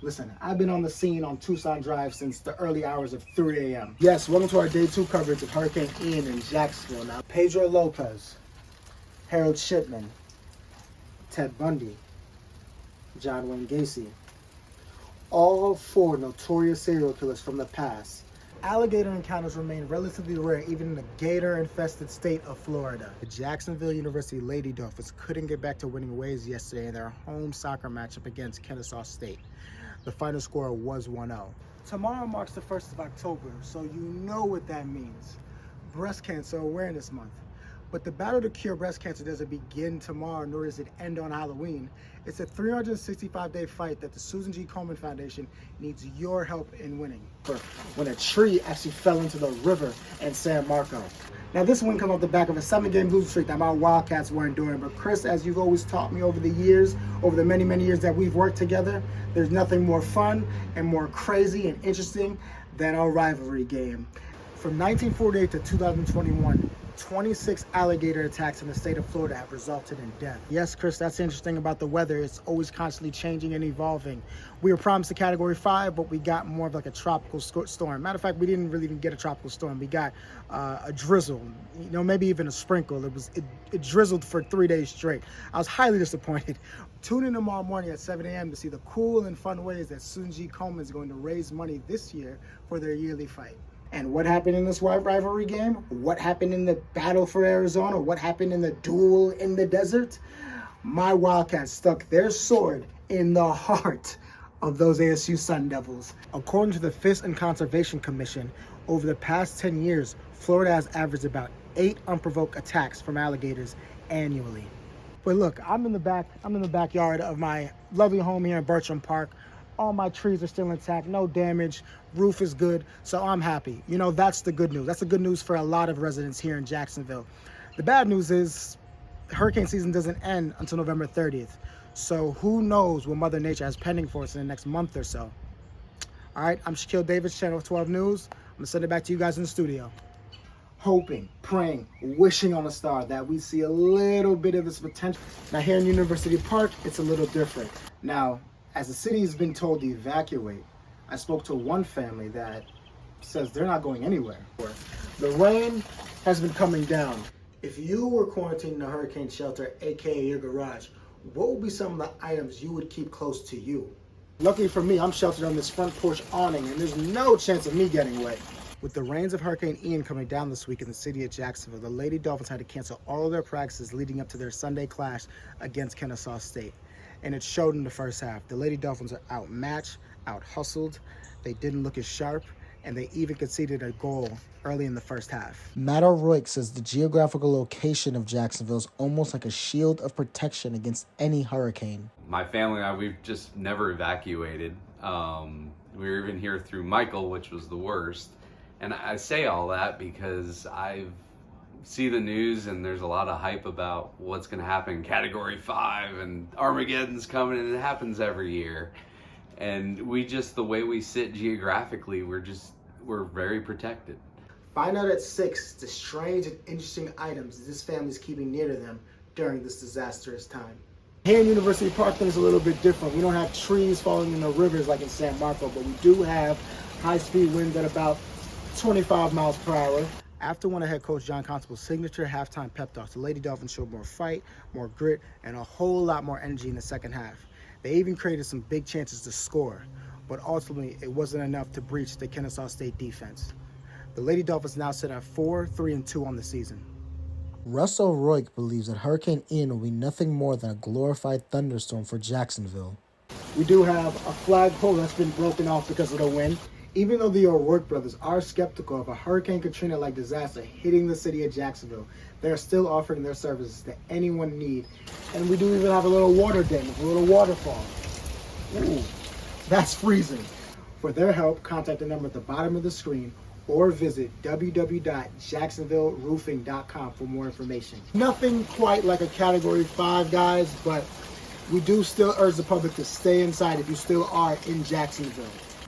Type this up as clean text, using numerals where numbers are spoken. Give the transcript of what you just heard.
Listen, I've been on the scene on Tucson Drive since the early hours of 3 a.m. Yes, welcome to our day 2 coverage of Hurricane Ian in Jacksonville. Now, Pedro Lopez, Harold Shipman, Ted Bundy, John Wayne Gacy, all 4 notorious serial killers from the past. Alligator encounters remain relatively rare even in the gator-infested state of Florida. The Jacksonville University Lady Dolphins couldn't get back to winning ways yesterday in their home soccer matchup against Kennesaw State. The final score was 1-0. Tomorrow marks the 1st of October, so you know what that means. Breast Cancer Awareness Month. But the battle to cure breast cancer doesn't begin tomorrow, nor does it end on Halloween. It's a 365-day fight that the Susan G. Komen Foundation needs your help in winning. When a tree actually fell into the river in San Marco. Now, this win comes off the back of a 7-game losing streak that my Wildcats were enduring. But Chris, as you've always taught me over the years, over the many, many years that we've worked together, there's nothing more fun and more crazy and interesting than a rivalry game. From 1948 to 2021, 26 alligator attacks in the state of Florida have resulted in death. Yes, Chris, that's interesting about the weather. It's always constantly changing and evolving. We were promised a Category 5, but we got more of like a tropical storm. Matter of fact, we didn't really even get a tropical storm. We got a drizzle, maybe even a sprinkle. It drizzled for 3 days straight. I was highly disappointed. Tune in tomorrow morning at 7 a.m. to see the cool and fun ways that Susan G. Komen is going to raise money this year for their yearly fight. And what happened in this rivalry game? What happened in the battle for Arizona? What happened in the duel in the desert? My Wildcats stuck their sword in the heart of those ASU Sun Devils. According to the Fish and Conservation Commission, over the past 10 years, Florida has averaged about 8 unprovoked attacks from alligators annually. But look, I'm in the backyard of my lovely home here in Bertram Park. All my trees are still intact, no damage, roof is good, so I'm happy. That's the good news. That's the good news for a lot of residents here in Jacksonville. The bad news is hurricane season doesn't end until November 30th. So who knows what Mother Nature has pending for us in the next month or so. All right, I'm Shaquille Davis, Channel 12 News. I'm gonna send it back to you guys in the studio. Hoping, praying, wishing on a star that we see a little bit of this potential. Now here in University Park, it's a little different. Now, as the city has been told to evacuate, I spoke to one family that says they're not going anywhere. The rain has been coming down. If you were quarantined in a hurricane shelter, aka your garage, what would be some of the items you would keep close to you? Luckily for me, I'm sheltered on this front porch awning, and there's no chance of me getting wet. With the rains of Hurricane Ian coming down this week in the city of Jacksonville, the Lady Dolphins had to cancel all of their practices leading up to their Sunday clash against Kennesaw State. And it showed in the first half. The Lady Dolphins are outmatched, out-hustled, they didn't look as sharp, and they even conceded a goal early in the first half. Matt O'Rourke says the geographical location of Jacksonville is almost like a shield of protection against any hurricane. My family and I, we've just never evacuated. We were even here through Michael, which was the worst. And I say all that because I see the news and there's a lot of hype about what's going to happen in Category 5 and Armageddon's coming, and it happens every year. And the way we sit geographically, we're very protected. Find out at 6 the strange and interesting items this family's keeping near to them during this disastrous time. Here in University Park, things are a little bit different. We don't have trees falling in the rivers like in San Marco, but we do have high-speed winds at about 25 miles per hour. After one of head coach John Constable's signature halftime pep talks, the Lady Dolphins showed more fight, more grit, and a whole lot more energy in the second half. They even created some big chances to score, but ultimately it wasn't enough to breach the Kennesaw State defense. The Lady Dolphins now sit at 4-3-2 on the season. Russ O'Rourke believes that Hurricane Ian will be nothing more than a glorified thunderstorm for Jacksonville. We do have a flagpole that's been broken off because of the wind. Even though the O'Rourke brothers are skeptical of a Hurricane Katrina-like disaster hitting the city of Jacksonville, they're still offering their services to anyone in need. And we do even have a little water dam, a little waterfall. Ooh, that's freezing. For their help, contact the number at the bottom of the screen or visit www.jacksonvilleroofing.com for more information. Nothing quite like a Category 5, guys, but we do still urge the public to stay inside if you still are in Jacksonville.